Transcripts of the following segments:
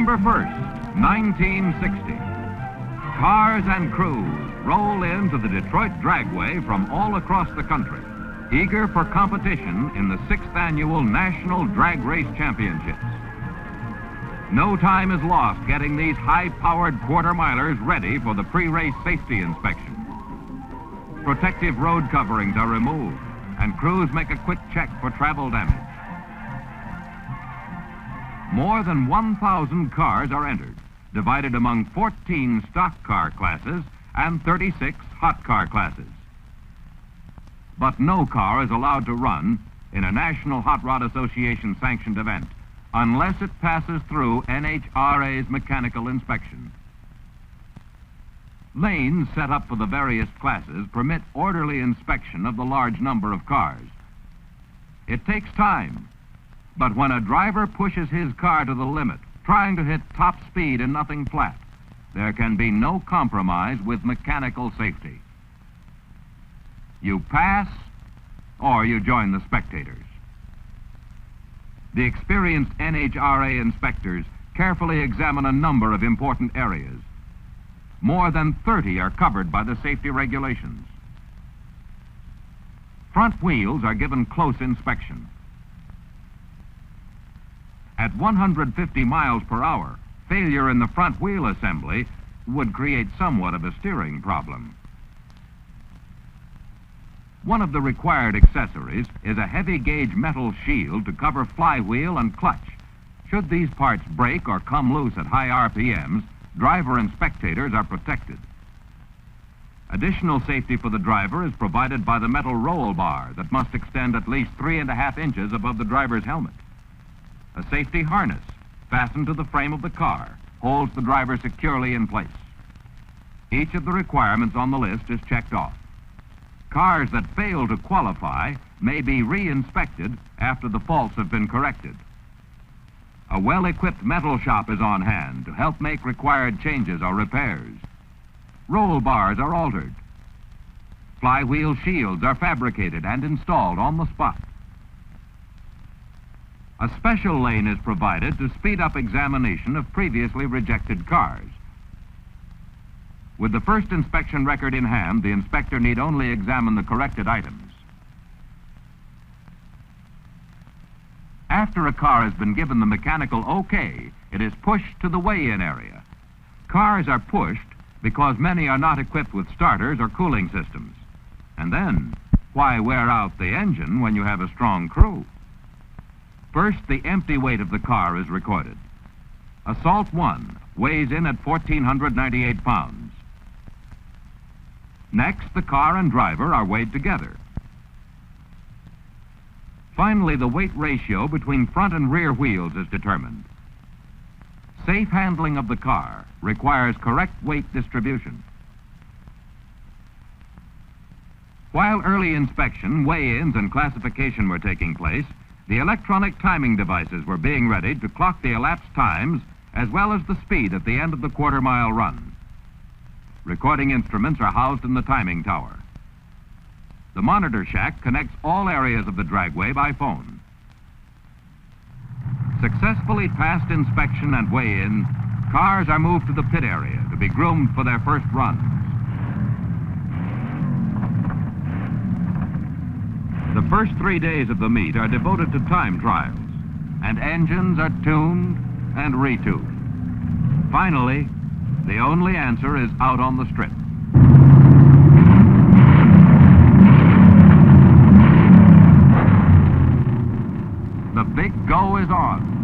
September 1st, 1960. Cars and crews roll into the Detroit Dragway from all across the country, eager for competition in the 6th Annual National Drag Race Championships. No time is lost getting these high-powered quarter-milers ready for the pre-race safety inspection. Protective road coverings are removed, and crews make a quick check for travel damage. More than 1,000 cars are entered, divided among 14 stock car classes and 36 hot car classes. But no car is allowed to run in a National Hot Rod Association sanctioned event unless it passes through NHRA's mechanical inspection. Lanes set up for the various classes permit orderly inspection of the large number of cars. It takes time, but when a driver pushes his car to the limit, trying to hit top speed and nothing flat, there can be no compromise with mechanical safety. You pass, or you join the spectators. The experienced NHRA inspectors carefully examine a number of important areas. More than 30 are covered by the safety regulations. Front wheels are given close inspection. At 150 miles per hour, failure in the front wheel assembly would create somewhat of a steering problem. One of the required accessories is a heavy-gauge metal shield to cover flywheel and clutch. Should these parts break or come loose at high RPMs, driver and spectators are protected. Additional safety for the driver is provided by the metal roll bar that must extend at least 3.5 inches above the driver's helmet. A safety harness fastened to the frame of the car holds the driver securely in place. Each of the requirements on the list is checked off. Cars that fail to qualify may be re-inspected after the faults have been corrected. A well-equipped metal shop is on hand to help make required changes or repairs. Roll bars are altered. Flywheel shields are fabricated and installed on the spot. A special lane is provided to speed up examination of previously rejected cars. With the first inspection record in hand, the inspector need only examine the corrected items. After a car has been given the mechanical okay, it is pushed to the weigh-in area. Cars are pushed because many are not equipped with starters or cooling systems. And then, why wear out the engine when you have a strong crew? First, the empty weight of the car is recorded. Assault 1 weighs in at 1,498 pounds. Next, the car and driver are weighed together. Finally, the weight ratio between front and rear wheels is determined. Safe handling of the car requires correct weight distribution. While early inspection, weigh-ins, and classification were taking place, the electronic timing devices were being readied to clock the elapsed times as well as the speed at the end of the quarter-mile run. Recording instruments are housed in the timing tower. The monitor shack connects all areas of the dragway by phone. Successfully passed inspection and weigh-in, cars are moved to the pit area to be groomed for their first runs. The first 3 days of the meet are devoted to time trials, and engines are tuned and retuned. Finally, the only answer is out on the strip. The big go is on.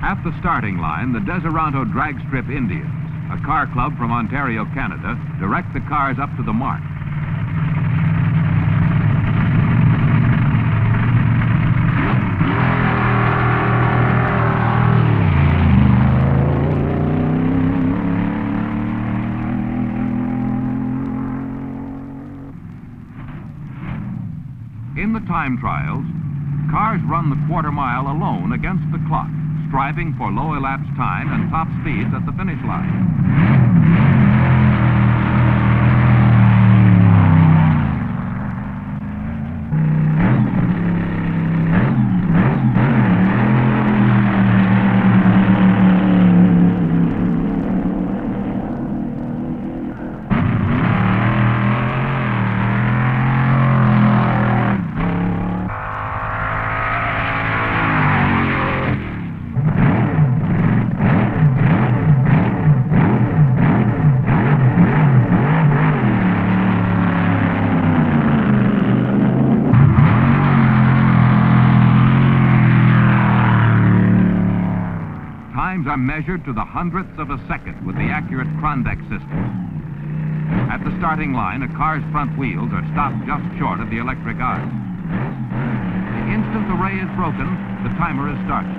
At the starting line, the Deseronto Drag Strip Indians, a car club from Ontario, Canada, direct the cars up to the mark. In the time trials, cars run the quarter mile alone against the clock, striving for low elapsed time and top speeds at the finish line. Times are measured to the hundredths of a second with the accurate Krondeck system. At the starting line, a car's front wheels are stopped just short of the electric eye. The instant the ray is broken, the timer is started.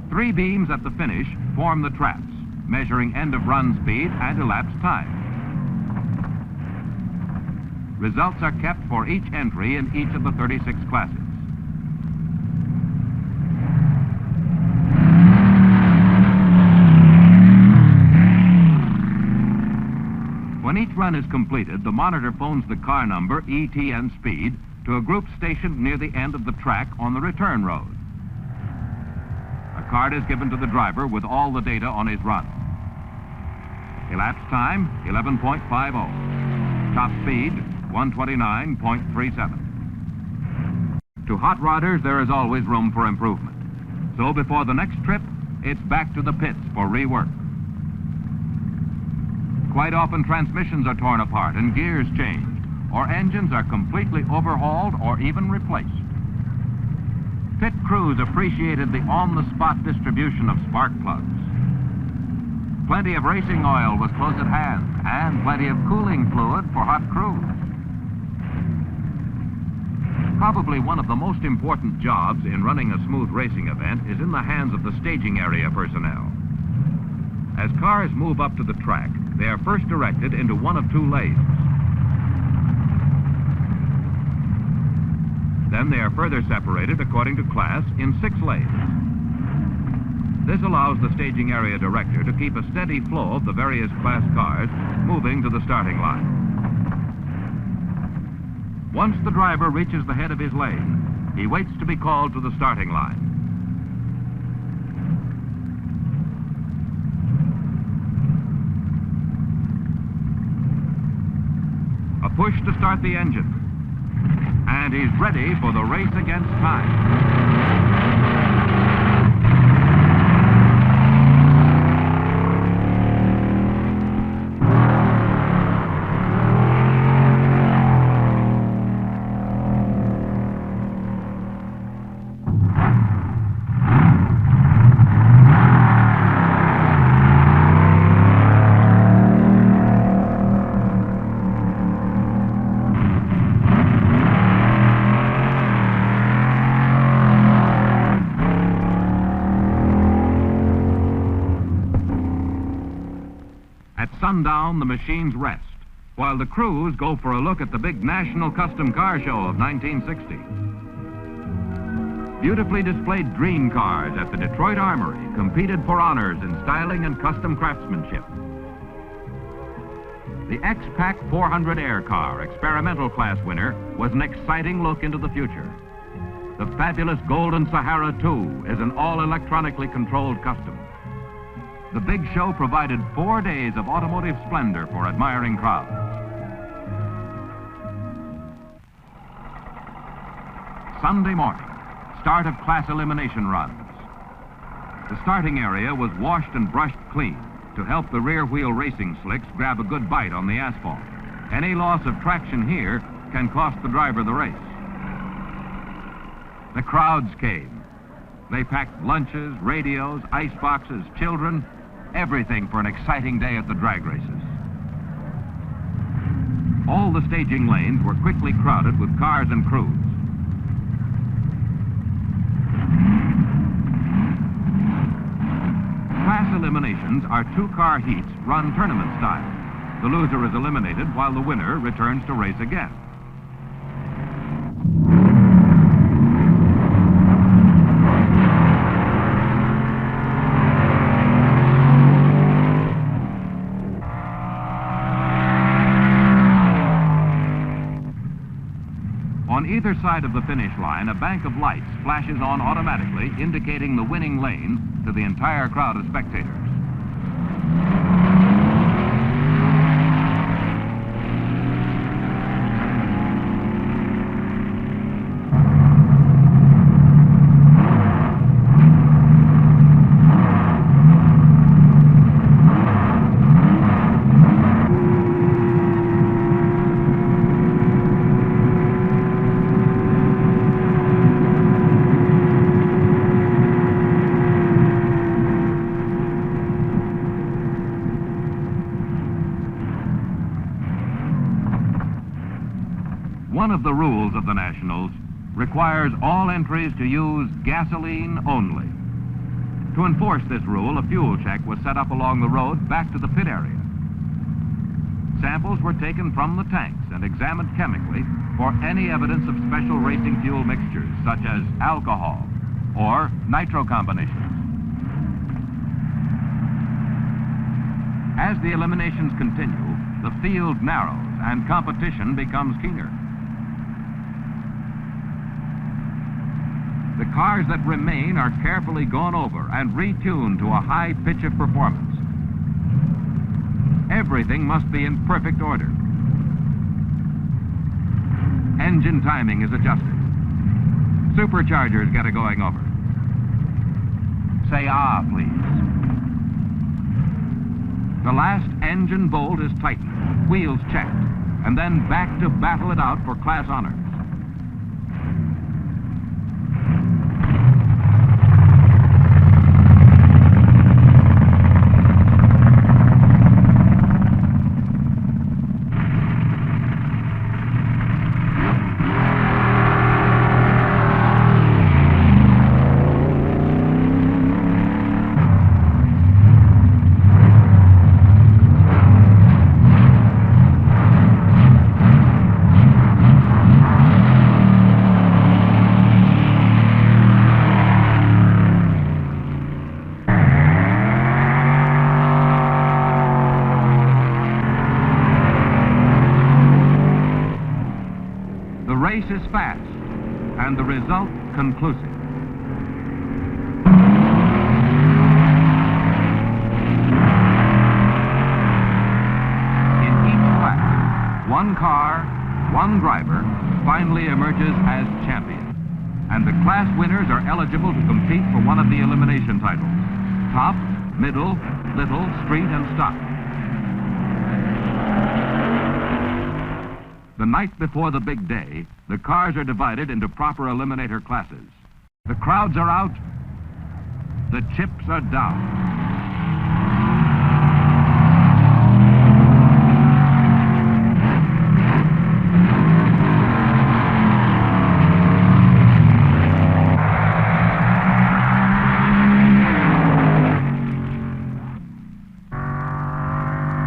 3 beams at the finish form the traps, measuring end-of-run speed and elapsed time. Results are kept for each entry in each of the 36 classes. When each run is completed, the monitor phones the car number, ET, and speed to a group stationed near the end of the track on the return road. A card is given to the driver with all the data on his run. Elapsed time, 11.50. Top speed, 129.37. To hot rodders, there is always room for improvement. So before the next trip, it's back to the pits for rework. Quite often, transmissions are torn apart and gears changed, or engines are completely overhauled or even replaced. Pit crews appreciated the on-the-spot distribution of spark plugs. Plenty of racing oil was close at hand, and plenty of cooling fluid for hot crews. Probably one of the most important jobs in running a smooth racing event is in the hands of the staging area personnel. As cars move up to the track, they are first directed into one of 2 lanes. Then they are further separated according to class in 6 lanes. This allows the staging area director to keep a steady flow of the various class cars moving to the starting line. Once the driver reaches the head of his lane, he waits to be called to the starting line. A push to start the engine. And he's ready for the race against time. At sundown, the machines rest, while the crews go for a look at the big National Custom Car Show of 1960. Beautifully displayed dream cars at the Detroit Armory competed for honors in styling and custom craftsmanship. The X-Pac 400 Air Car experimental class winner was an exciting look into the future. The fabulous Golden Sahara II is an all-electronically controlled custom. The big show provided 4 days of automotive splendor for admiring crowds. Sunday morning, start of class elimination runs. The starting area was washed and brushed clean to help the rear wheel racing slicks grab a good bite on the asphalt. Any loss of traction here can cost the driver the race. The crowds came. They packed lunches, radios, ice boxes, children, everything for an exciting day at the drag races. All the staging lanes were quickly crowded with cars and crews. Class eliminations are 2-car heats run tournament style. The loser is eliminated while the winner returns to race again. On either side of the finish line, a bank of lights flashes on automatically, indicating the winning lane to the entire crowd of spectators. One of the rules of the Nationals requires all entries to use gasoline only. To enforce this rule, a fuel check was set up along the road back to the pit area. Samples were taken from the tanks and examined chemically for any evidence of special racing fuel mixtures, such as alcohol or nitro combinations. As the eliminations continue, the field narrows and competition becomes keener. The cars that remain are carefully gone over and retuned to a high pitch of performance. Everything must be in perfect order. Engine timing is adjusted. Superchargers get a going over. Say ah, please. The last engine bolt is tightened, wheels checked, and then back to battle it out for class honors. The race is fast, and the result conclusive. In each class, one car, one driver finally emerges as champion, and the class winners are eligible to compete for one of the elimination titles: top, middle, little, street, and stock. The night before the big day, the cars are divided into proper eliminator classes. The crowds are out. The chips are down.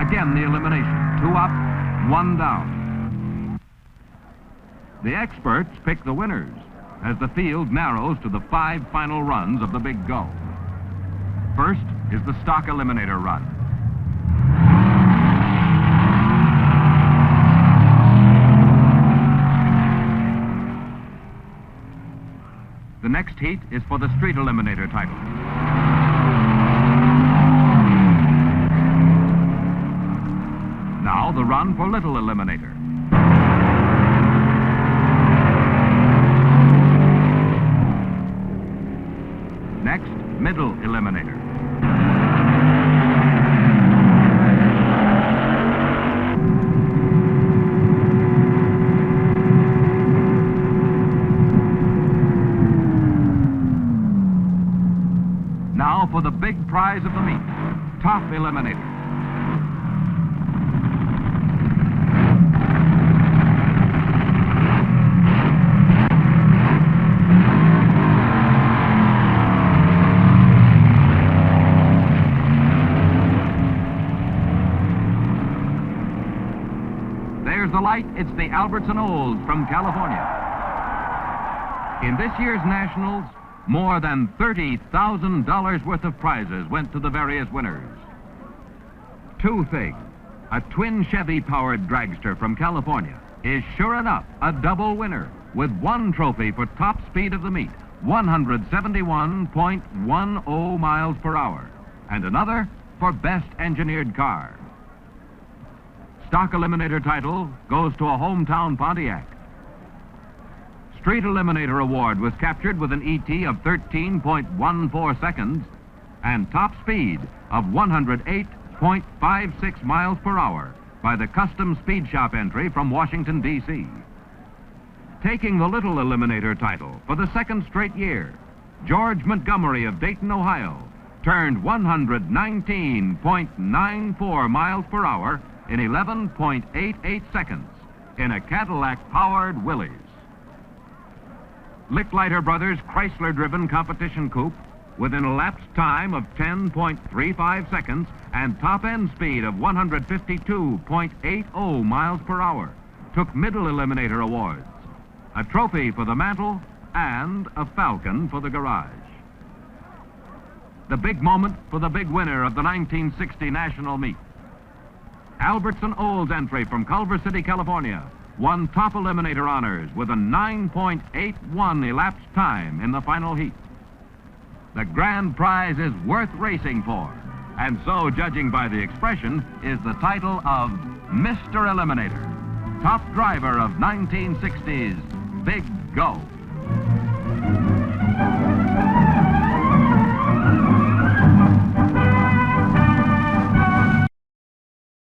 Again, the elimination. 2 up, 1 down. The experts pick the winners as the field narrows to the 5 final runs of the Big Go. First is the stock eliminator run. The next heat is for the street eliminator title. Now the run for little eliminator. Next, middle eliminator. Now for the big prize of the meet, top eliminator. There's the light. It's the Albertson Olds from California. In this year's Nationals, more than $30,000 worth of prizes went to the various winners. 2 things. A twin Chevy-powered dragster from California is sure enough a double winner. with one trophy for top speed of the meet, 171.10 miles per hour, and another for best engineered car. Stock Eliminator title goes to a hometown Pontiac. Street Eliminator Award was captured with an ET of 13.14 seconds and top speed of 108.56 miles per hour by the Custom Speed Shop entry from Washington, D.C. Taking the Little Eliminator title for the second straight year, George Montgomery of Dayton, Ohio, turned 119.94 miles per hour in 11.88 seconds in a Cadillac-powered Willys. Licklider Brothers Chrysler-driven competition coupe with an elapsed time of 10.35 seconds and top-end speed of 152.80 miles per hour took Middle Eliminator awards, a trophy for the mantle and a falcon for the garage. The big moment for the big winner of the 1960 national meet. Albertson Olds entry from Culver City, California, won top eliminator honors with a 9.81 elapsed time in the final heat. The grand prize is worth racing for, and so, judging by the expression, is the title of Mr. Eliminator, top driver of 1960's Big Go.